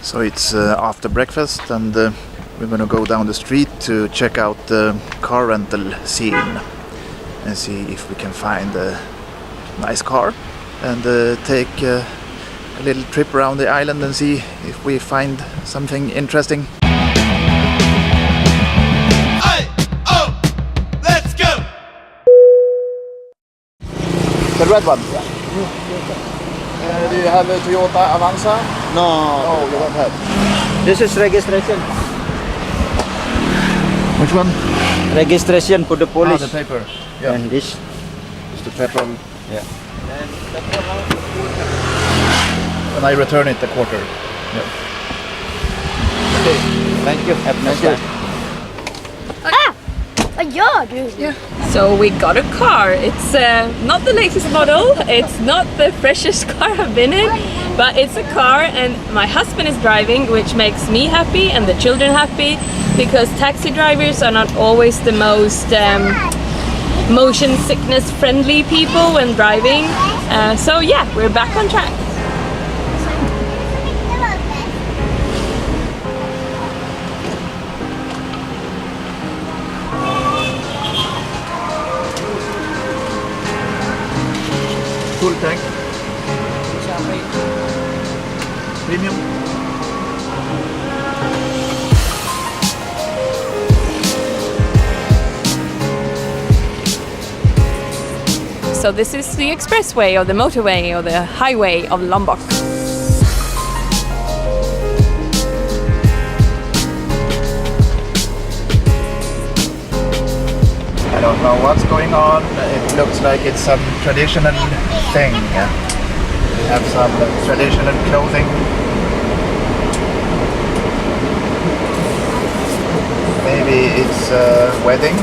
So it's after breakfast, and we're gonna go down the street to check out the car rental scene and see if we can find a nice car and take a little trip around the island and see if we find something interesting. Let's go! The red one? Yeah. Do you have a Toyota Avanza? No, Oh, you don't have. this is registration. Which one? Registration for the police. The paper. Yeah. And this. It's the petrol. Yeah. And I return it a quarter. Yeah. Okay. Thank you. Have a nice day. Ja, du. Yeah. So we got a car. It's not the latest model, it's not the freshest car I've been in, but it's a car and my husband is driving, which makes me happy and the children happy, because taxi drivers are not always the most motion sickness friendly people when driving. So yeah, we're back on track. Full tank. Premium. So this is the expressway or the motorway or the highway of Lombok. I don't know what's going on. It looks like it's some traditional thing. They have some traditional clothing. Maybe it's a wedding.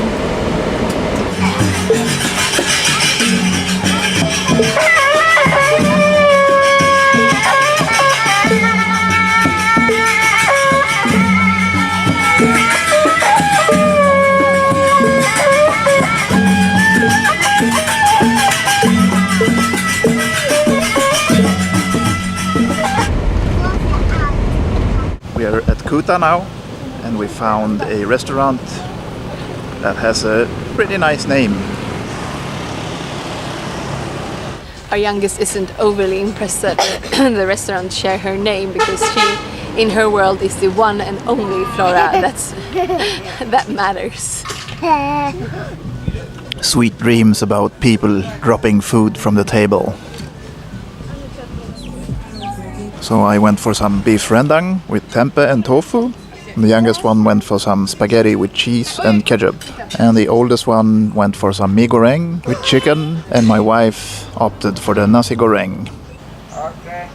We are at Kuta now, and we found a restaurant that has a pretty nice name. Our youngest isn't overly impressed that the restaurant share her name, because she, in her world, is the one and only Flora that matters. Sweet dreams about people dropping food from the table. So I went for some beef rendang with tempeh and tofu. The youngest one went for some spaghetti with cheese and ketchup. And the oldest one went for some mee goreng with chicken. And my wife opted for the nasi goreng. Okay.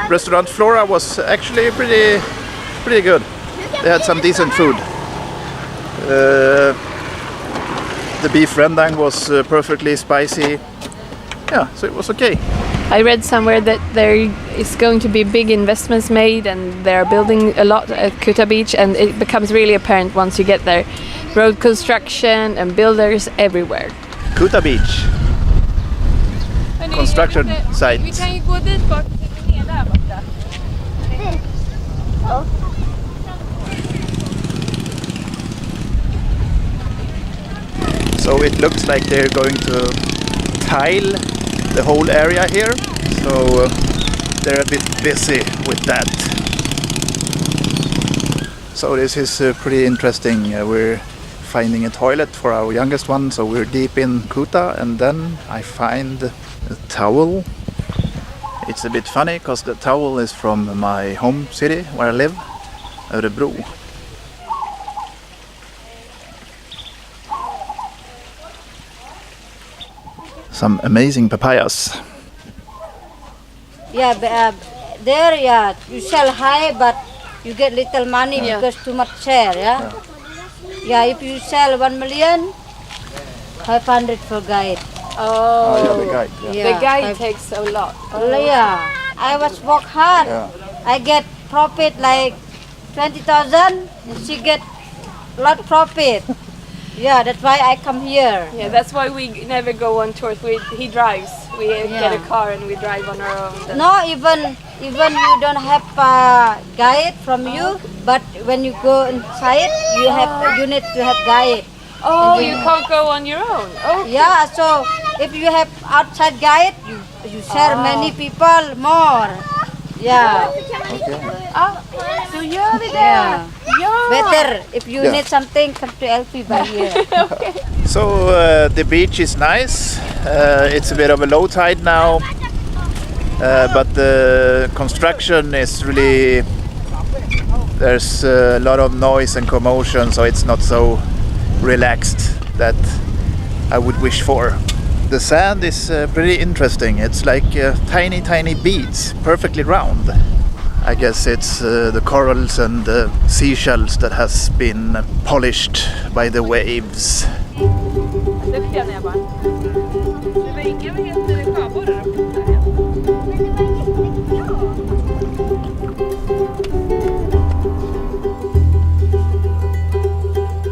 Restaurant Flora was actually pretty good. They had some decent food. The beef rendang was perfectly spicy. Yeah, so it was okay. I read somewhere that there is going to be big investments made and they're building a lot at Kuta Beach, and it becomes really apparent once you get there. Road construction and builders everywhere. Kuta Beach. Construction site. Vi kan ju gå dit bort, ner där borta. So it looks like they're going to tile the whole area here. So they're a bit busy with that. So this is pretty interesting. We're finding a toilet for our youngest one. So we're deep in Kuta, and then I find a towel. It's a bit funny because the towel is from my home city where I live, Örebro. Some amazing papayas. Yeah, there, yeah, you sell high, but you get little money because too much share, yeah? Yeah, if you sell 1 million, 500 for guide. Oh, yeah, the guide. Yeah. The guide takes a lot. Yeah, I was work hard. Yeah. I get profit like 20,000. She get lot profit. Yeah, that's why I come here. Yeah, that's why we never go on tours. He drives. We get a Yeah. car and we drive on our own. No, even you don't have a guide from you, but when you go inside, you need to have guide. Oh, you can't go on your own. Oh, Yeah, so if you have outside guide, you share many people more. Yeah, så gör vi det. yeah. Ja. Better if you Yeah. need something, come to LP by here. So the beach is nice. It's a bit of a low tide now, but the construction is really, there's a lot of noise and commotion, so it's not so relaxed that I would wish for. The sand is pretty interesting. It's like tiny beads, perfectly round. I guess it's the corals and the seashells that has been polished by the waves.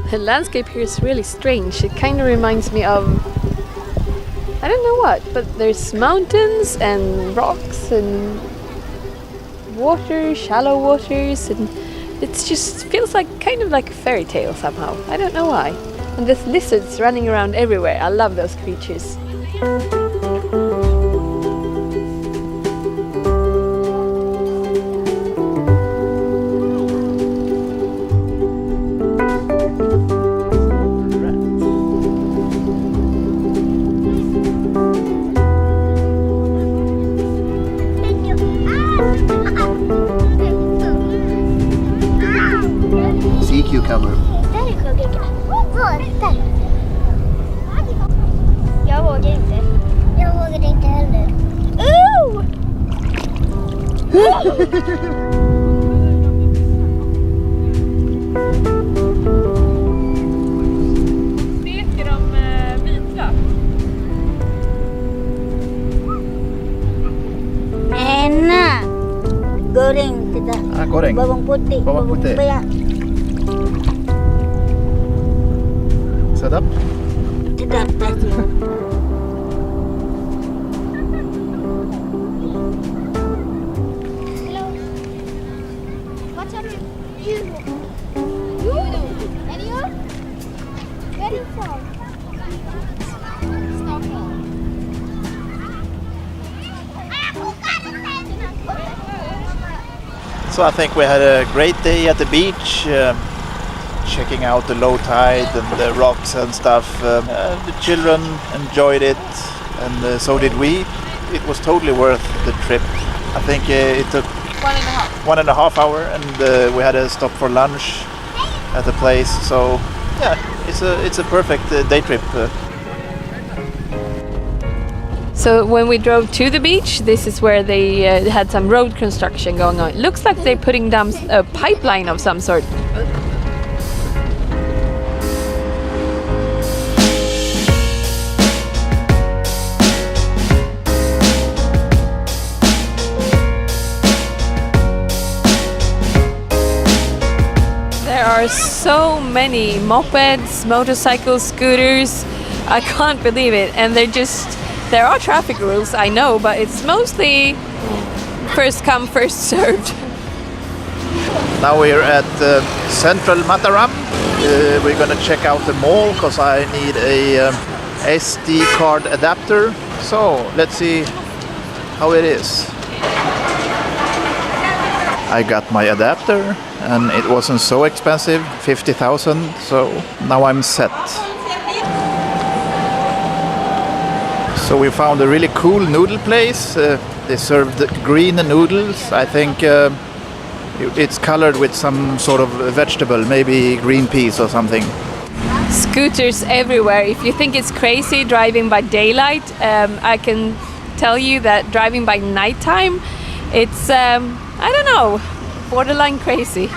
The landscape here is really strange. It kind of reminds me of, I don't know what, but there's mountains and rocks and water, shallow waters, and it just feels like kind of like a fairy tale somehow. I don't know why. And there's lizards running around everywhere. I love those creatures. Sea cucumber. Där är sjögurka. Där. Jag vågar inte. Jag vågar inte heller. Steker de vita? Enak. Goreng kita. Goreng. Bawang putih. Bawang putih. Merah. Sedap. Sedap pasti. Hello. What are you? You? And you? Where are you from? Stockholm. So I think we had a great day at the beach, checking out the low tide and the rocks and stuff. The children enjoyed it, and so did we. It was totally worth the trip. I think it took 1.5 hours, and we had a stop for lunch at the place. So yeah, it's a perfect day trip. So when we drove to the beach, this is where they had some road construction going on. It looks like they're putting down a pipeline of some sort. There are so many mopeds, motorcycles, scooters. I can't believe it. And there are traffic rules, I know, but it's mostly first come, first served. Now we're at Central Mataram. We're gonna check out the mall because I need a SD card adapter. So let's see how it is. I got my adapter and it wasn't so expensive, 50,000, so now I'm set. So we found a really cool noodle place. They served green noodles. I think it's colored with some sort of vegetable, maybe green peas or something. Scooters everywhere. If you think it's crazy driving by daylight, I can tell you that driving by nighttime, it's, I don't know, borderline crazy.